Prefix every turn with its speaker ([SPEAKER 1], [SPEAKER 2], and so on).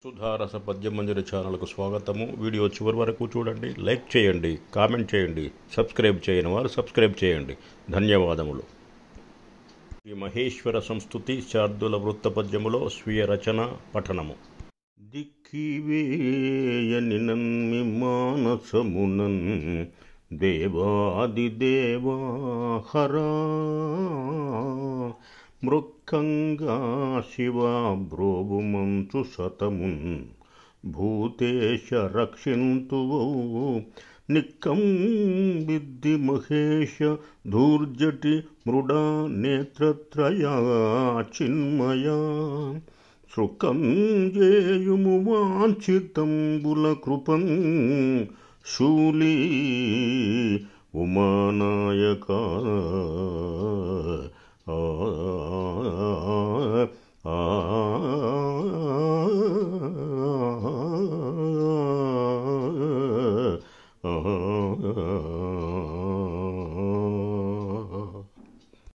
[SPEAKER 1] సుధారస పద్యమంజరి ఛానల్కు స్వాగతము. వీడియో చివరి వరకు చూడండి, లైక్ చేయండి, కామెంట్ చేయండి. సబ్స్క్రైబ్ చేయని వారు సబ్స్క్రైబ్ చేయండి. ధన్యవాదములు. ఈ మహేశ్వర సంస్తుతి శార్దుల వృత్త పద్యములో స్వీయ రచన పఠనము. దిక్కివేయని నన్మి మానసమునన్ దేవాది దేవా హరా మృక్కంగా శివ బ్రోవుమంచు శతమున్ భూతేశ రక్షింతువో నిక్కం విద్ది మహేశ ధూర్జటి మృడా నేత్రత్రయా చిన్మయా శృకం జేయుము వాంఛితంబుల కృపం శూలీ ఉమానాయక